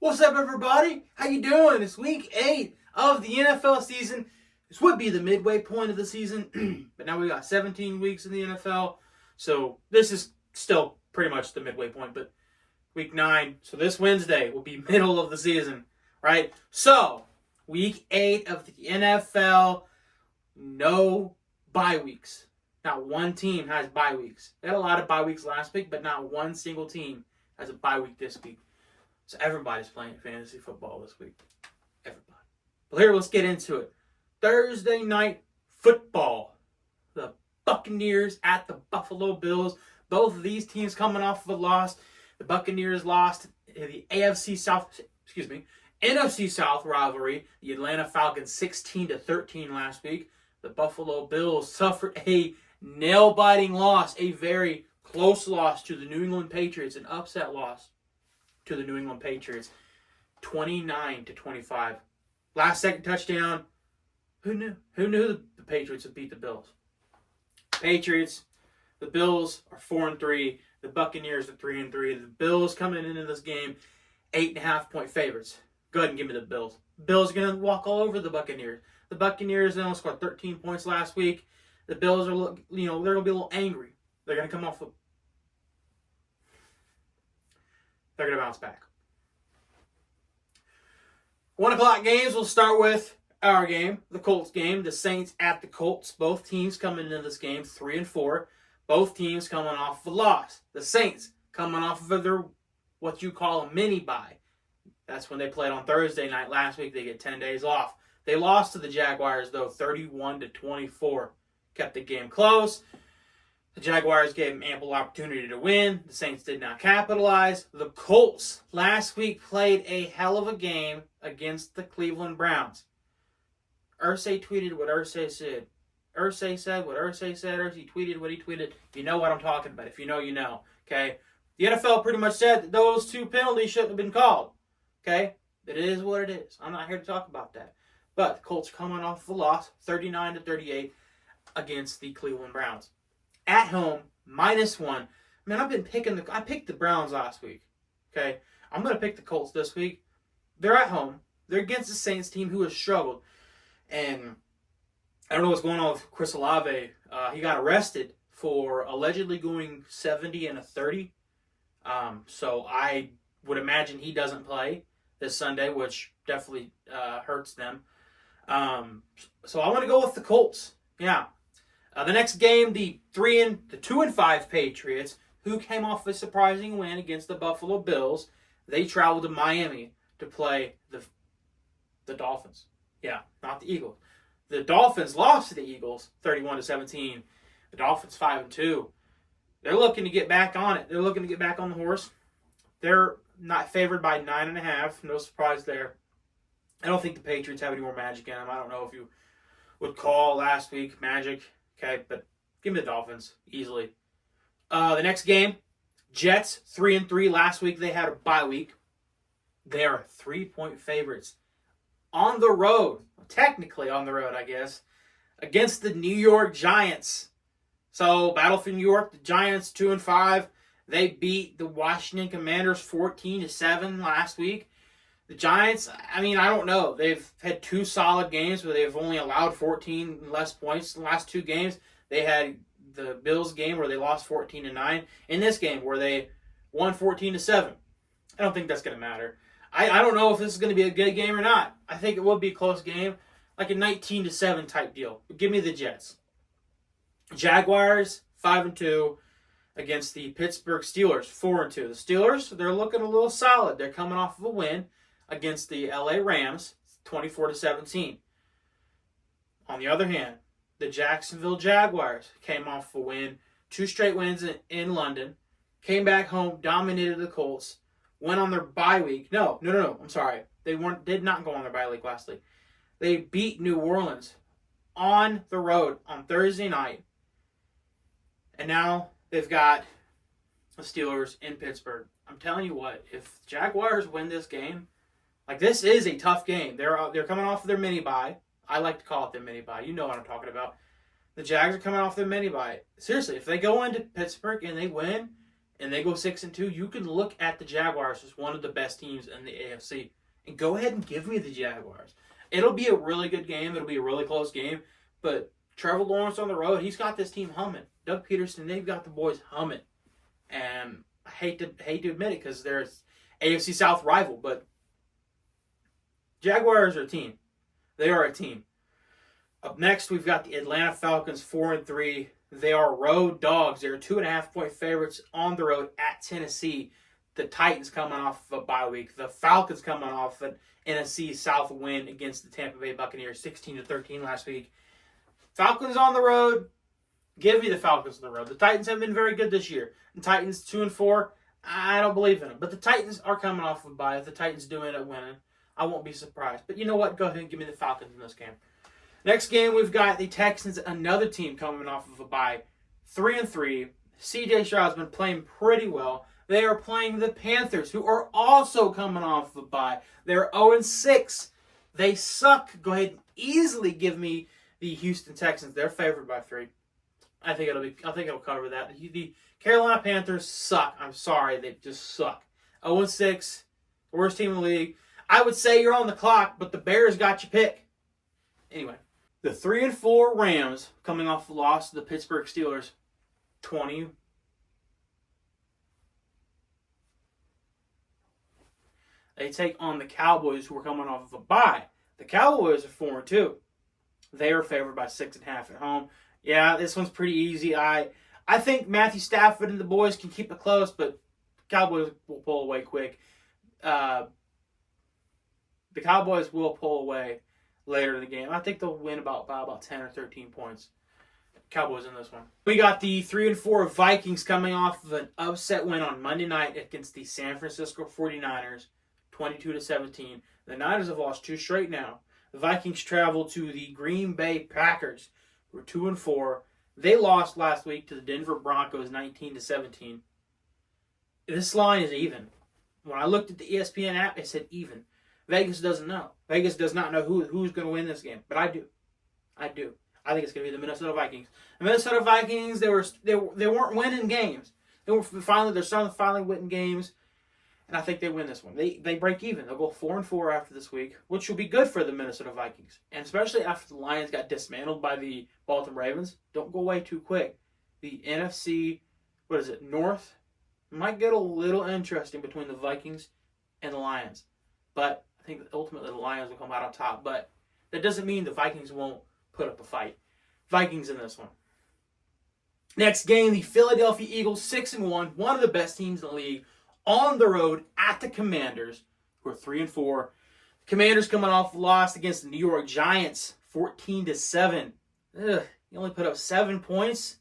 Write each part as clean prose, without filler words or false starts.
What's up, everybody? How you doing? It's week 8 of the NFL season. This would be the midway point of the season, but now we got 17 weeks in the NFL, so this is still pretty much the midway point, but week 9, so this Wednesday will be middle of the season, right? So, week 8 of the NFL, no bye weeks. Not one team has bye weeks. They had a lot of bye weeks last week, but not one single team has a bye week this week. So everybody's playing fantasy football this week. Everybody. But here, let's get into it. Thursday night football. The Buccaneers at the Buffalo Bills. Both of these teams coming off of a loss. The Buccaneers lost the NFC South rivalry. The Atlanta Falcons 16-13 last week. The Buffalo Bills suffered a nail-biting loss, a very close loss to the New England Patriots, an upset loss to the New England Patriots, 29-25. Last second touchdown. Who knew? Who knew the Patriots would beat the Bills? Patriots, the Bills are 4-3. The Buccaneers are 3-3. The Bills coming into this game 8.5-point favorites. Go ahead and give me the Bills. Bills are gonna walk all over the Buccaneers. The Buccaneers only scored 13 points last week. The Bills are, they're gonna be a little angry. They're gonna come off. They're going to bounce back. 1 o'clock games, we'll start with our game, the Colts game. The Saints at the Colts. Both teams coming into this game 3-4. Both teams coming off of a loss. The Saints coming off of their, what you call a mini bye. That's when they played on Thursday night last week. They get 10 days off. They lost to the Jaguars, though, 31-24. Kept the game close. The Jaguars gave them ample opportunity to win. The Saints did not capitalize. The Colts last week played a hell of a game against the Cleveland Browns. Irsay tweeted what Irsay said. Irsay said what Irsay said. Irsay tweeted what he tweeted. You know what I'm talking about. If you know, you know. Okay? The NFL pretty much said that those 2 penalties shouldn't have been called. Okay? It is what it is. I'm not here to talk about that. But the Colts are coming off the loss, 39-38 against the Cleveland Browns. At home, -1. Man, I picked the Browns last week. Okay? I'm going to pick the Colts this week. They're at home. They're against the Saints team who has struggled. And I don't know what's going on with Chris Olave. He got arrested for allegedly going 70-30. So I would imagine he doesn't play this Sunday, which definitely hurts them. So I want to go with the Colts. Yeah. The next game, the 2-5 Patriots, who came off a surprising win against the Buffalo Bills, they traveled to Miami to play the Dolphins. Yeah, not the Eagles. The Dolphins lost to the Eagles, 31-17. The Dolphins 5-2. They're looking to get back on it. They're looking to get back on the horse. They're not favored by 9.5. No surprise there. I don't think the Patriots have any more magic in them. I don't know if you would call last week magic. Okay, but give me the Dolphins easily. The next game, Jets 3-3. Last week they had a bye week. They are 3-point favorites on the road, technically on the road, I guess, against the New York Giants. So battle for New York, the Giants 2-5. They beat the Washington Commanders 14-7 last week. The Giants, I don't know. They've had 2 solid games, but they've only allowed 14 less points in the last 2 games. They had the Bills game where they lost 14-9. In this game where they won 14-7. I don't think that's going to matter. I don't know if this is going to be a good game or not. I think it will be a close game, like a 19-7 type deal. But give me the Jets. Jaguars 5-2 against the Pittsburgh Steelers 4-2. The Steelers, they're looking a little solid. They're coming off of a win against the LA Rams, 24-17. On the other hand, the Jacksonville Jaguars came off a win, 2 straight wins in London, came back home, dominated the Colts, went on their bye week. No, I'm sorry. They did not go on their bye week last week. They beat New Orleans on the road on Thursday night. And now they've got the Steelers in Pittsburgh. I'm telling you what, if Jaguars win this game, this is a tough game. They're coming off of their mini bye. I like to call it their mini bye. You know what I'm talking about. The Jags are coming off their mini bye. Seriously, if they go into Pittsburgh and they win, and they go 6-2, you can look at the Jaguars as one of the best teams in the AFC and go ahead and give me the Jaguars. It'll be a really good game. It'll be a really close game, but Trevor Lawrence on the road, he's got this team humming. Doug Peterson, they've got the boys humming. And I hate to admit it because they're AFC South rival, but Jaguars are a team. They are a team. Up next, we've got the Atlanta Falcons, 4-3. They are road dogs. They're 2.5-point favorites on the road at Tennessee. The Titans coming off of a bye week. The Falcons coming off an NFC South win against the Tampa Bay Buccaneers, 16-13 last week. Falcons on the road. Give me the Falcons on the road. The Titans have been very good this year. The Titans 2-4. I don't believe in them. But the Titans are coming off of a bye. If the Titans do end up winning, I won't be surprised. But you know what? Go ahead and give me the Falcons in this game. Next game, we've got the Texans, another team coming off of a bye. 3-3. C.J. Stroud's been playing pretty well. They are playing the Panthers, who are also coming off of a bye. They're 0-6. They suck. Go ahead and easily give me the Houston Texans. They're favored by 3. I think it'll cover that. The Carolina Panthers suck. I'm sorry, they just suck. 0-6, worst team in the league. I would say you're on the clock, but the Bears got your pick. Anyway, the 3-4 Rams coming off the loss to the Pittsburgh Steelers, 20. They take on the Cowboys, who are coming off of a bye. The Cowboys are 4-2. They are favored by 6.5 at home. Yeah, this one's pretty easy. I think Matthew Stafford and the boys can keep it close, but Cowboys will pull away quick. The Cowboys will pull away later in the game. I think they'll win by about 10 or 13 points. Cowboys in this one. We got the 3-4 Vikings coming off of an upset win on Monday night against the San Francisco 49ers, 22-17. The Niners have lost 2 straight now. The Vikings travel to the Green Bay Packers, who are 2-4. They lost last week to the Denver Broncos, 19-17. This line is even. When I looked at the ESPN app, it said even. Vegas doesn't know. Vegas does not know who's going to win this game, but I do. I think it's going to be the Minnesota Vikings. The Minnesota Vikings, they weren't winning games. They're starting to finally win games, and I think they win this one. They break even. They'll go 4-4 after this week, which will be good for the Minnesota Vikings, and especially after the Lions got dismantled by the Baltimore Ravens. Don't go away too quick. The NFC, North, might get a little interesting between the Vikings and the Lions, but I think ultimately the Lions will come out on top. But that doesn't mean the Vikings won't put up a fight. Vikings in this one. Next game, the Philadelphia Eagles, 6-1, one of the best teams in the league, on the road at the Commanders, who are 3-4. Commanders coming off a loss against the New York Giants, 14-7. You only put up 7 points.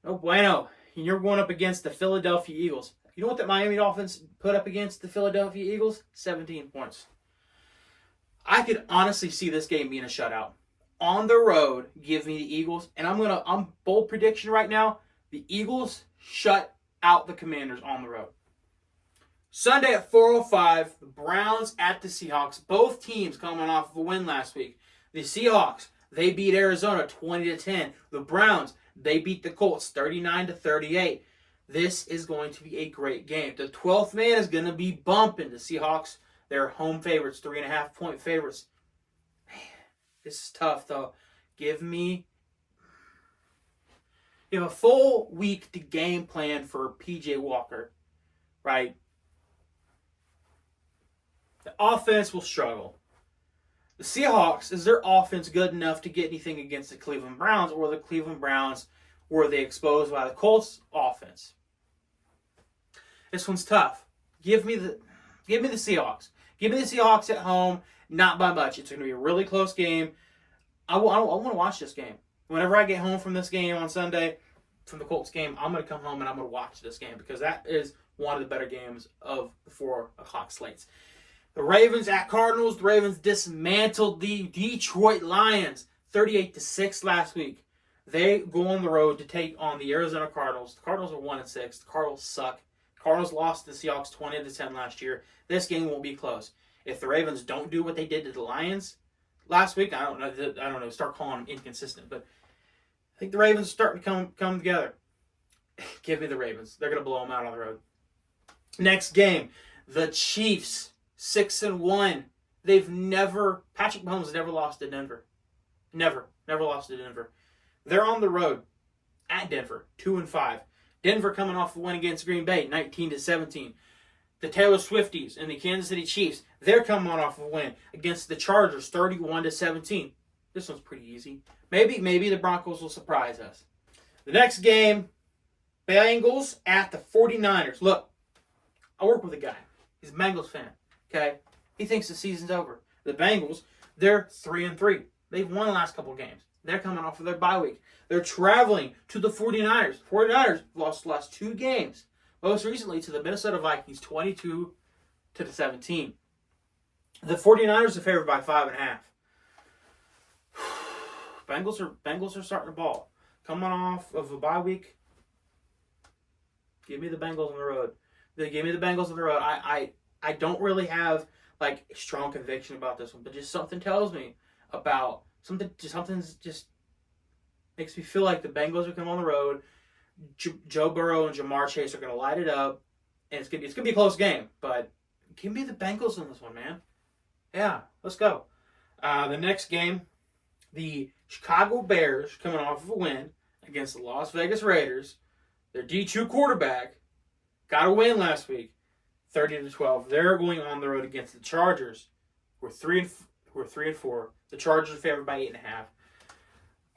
No bueno. And you're going up against the Philadelphia Eagles. You know what the Miami Dolphins put up against the Philadelphia Eagles? 17 points. I could honestly see this game being a shutout. On the road, give me the Eagles. And I'm bold prediction right now. The Eagles shut out the Commanders on the road. Sunday at 4:05, the Browns at the Seahawks. Both teams coming off of a win last week. The Seahawks, they beat Arizona 20-10. The Browns, they beat the Colts 39-38. This is going to be a great game. The 12th man is going to be bumping. The Seahawks, they're home favorites, 3.5-point favorites. Man, this is tough, though. You have a full week to game plan for P.J. Walker, right? The offense will struggle. The Seahawks, is their offense good enough to get anything against the Cleveland Browns, or the Cleveland Browns were they exposed by the Colts offense? This one's tough. Give me the Seahawks. Give me the Seahawks at home, not by much. It's going to be a really close game. I want to watch this game. Whenever I get home from this game on Sunday, from the Colts game, I'm going to come home and I'm going to watch this game because that is one of the better games of the 4 o'clock slates. The Ravens at Cardinals. The Ravens dismantled the Detroit Lions 38-6 last week. They go on the road to take on the Arizona Cardinals. The Cardinals are 1-6. The Cardinals suck. The Cardinals lost to the Seahawks 20-10 last year. This game won't be close. If the Ravens don't do what they did to the Lions last week, I don't know. Start calling them inconsistent, but I think the Ravens are starting to come together. Give me the Ravens. They're going to blow them out on the road. Next game, the Chiefs, 6-1. Patrick Mahomes has never lost to Denver. Never lost to Denver. They're on the road at Denver, 2-5. Denver coming off a win against Green Bay, 19-17. The Taylor Swifties and the Kansas City Chiefs, they're coming off a win against the Chargers, 31-17. This one's pretty easy. Maybe the Broncos will surprise us. The next game, Bengals at the 49ers. Look, I work with a guy. He's a Bengals fan. Okay? He thinks the season's over. The Bengals, they're 3-3. They've won the last couple games. They're coming off of their bye week. They're traveling to the 49ers. 49ers lost the last 2 games. Most recently to the Minnesota Vikings, 22-17. The 49ers are favored by 5.5. Bengals are starting to ball. Coming off of a bye week. Give me the Bengals on the road. Give me the Bengals on the road. I don't really have like strong conviction about this one, but just something tells me about something's just makes me feel like the Bengals are coming on the road. Joe Burrow and Jamar Chase are going to light it up, and it's gonna be a close game. But give me the Bengals in this one, man. Yeah, let's go. The next game, the Chicago Bears coming off of a win against the Las Vegas Raiders. Their D2 quarterback got a win last week, 30-12. They're going on the road against the Chargers. We're 3-4. The Chargers are favored by 8.5.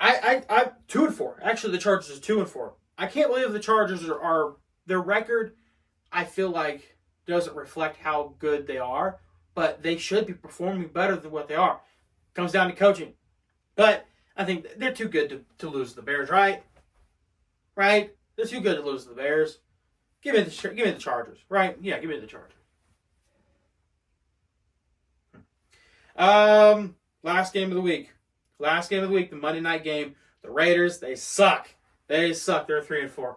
I 2-4. Actually, the Chargers are 2-4. I can't believe the Chargers are their record. I feel like doesn't reflect how good they are, but they should be performing better than what they are. Comes down to coaching, but I think they're too good to lose to the Bears, right? Right? They're too good to lose to the Bears. Give me the Chargers, right? Yeah, give me the Chargers. Last game of the week. The Monday night game. The Raiders, they suck. They're 3-4.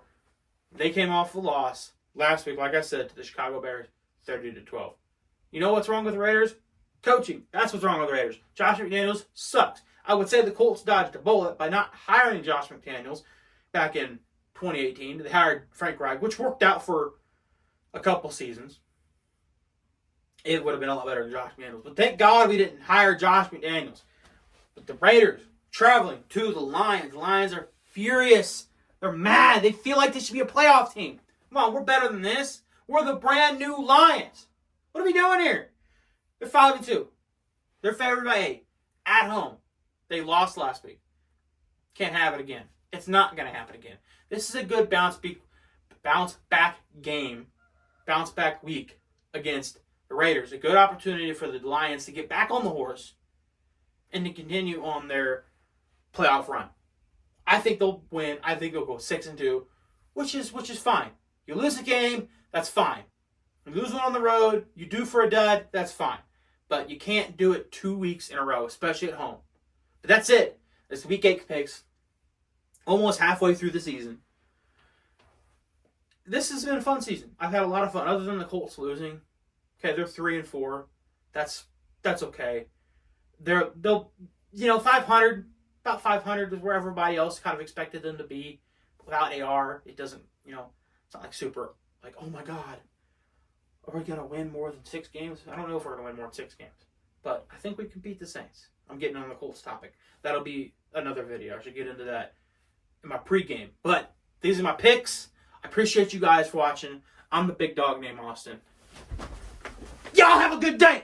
They came off the loss last week, like I said, to the Chicago Bears, 30-12. You know what's wrong with the Raiders? Coaching. That's what's wrong with the Raiders. Josh McDaniels sucks. I would say the Colts dodged a bullet by not hiring Josh McDaniels back in 2018. They hired Frank Reich, which worked out for a couple seasons. It would have been a lot better than Josh McDaniels. But thank God we didn't hire Josh McDaniels. But the Raiders traveling to the Lions. The Lions are furious. They're mad. They feel like they should be a playoff team. Come on, we're better than this. We're the brand new Lions. What are we doing here? They're 5-2. They're favored by 8. At home. They lost last week. Can't have it again. It's not going to happen again. This is a good bounce back game. Bounce back week against the Raiders. A good opportunity for the Lions to get back on the horse and to continue on their playoff run. I think they'll win. I think they'll go 6-2, which is fine. You lose a game, that's fine. You lose one on the road, you do for a dud, that's fine. But you can't do it 2 weeks in a row, especially at home. But that's it. It's Week 8 picks. Almost halfway through the season. This has been a fun season. I've had a lot of fun, other than the Colts losing. Okay, they're 3-4. That's okay. They'll 500. About 500 is where everybody else kind of expected them to be. Without AR, it doesn't, it's not like super, like, oh my God, are we going to win more than 6 games? I don't know if we're going to win more than 6 games. But I think we can beat the Saints. I'm getting on the Colts topic. That'll be another video. I should get into that in my pregame. But these are my picks. I appreciate you guys for watching. I'm the big dog named Austin. Y'all have a good day.